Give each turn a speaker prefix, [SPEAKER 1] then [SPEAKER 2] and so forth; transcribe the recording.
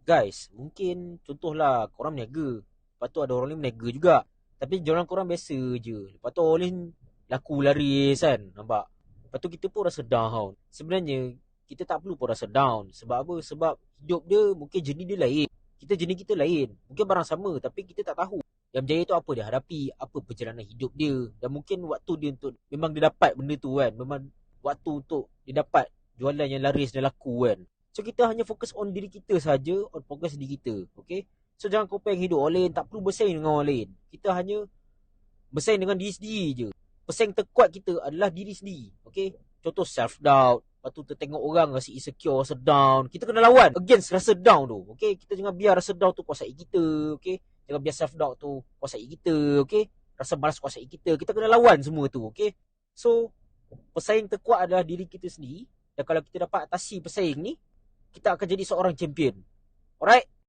[SPEAKER 1] Guys, mungkin contohlah korang berniaga, lepas tu ada orang lain berniaga juga. Tapi jangan korang biasa je. Lepas tu orang lain laku laris kan, nampak? Lepas tu kita pun rasa down. Sebenarnya kita tak perlu pun rasa down. Sebab apa? Sebab hidup dia mungkin jenis dia lain. Jenis kita lain. Mungkin barang sama tapi kita tak tahu. Yang berjaya tu apa dia hadapi, apa perjalanan hidup dia. Dan mungkin waktu dia untuk, memang dia dapat benda tu kan. Memang waktu untuk dia dapat jualan yang laris dan laku kan. So kita hanya fokus on diri kita saja, on progress diri kita. Okay? So jangan compare hidup orang lain, tak perlu bersaing dengan orang lain. Kita hanya bersaing dengan diri sendiri je. Pesaing terkuat kita adalah diri sendiri. Okay? Contoh self doubt. Lepas tu tengok orang rasa insecure, rasa down. Kita kena lawan against rasa down tu. Okay? Kita jangan biar rasa down tu kuasai kita. Okay? Jangan biar self doubt tu kuasai kita. Okay? Rasa malas kuasai kita. Kita kena lawan semua tu. Okay? So, pesaing terkuat adalah diri kita sendiri. Dan kalau kita dapat atasi pesaing ni, kita akan jadi seorang champion. Alright?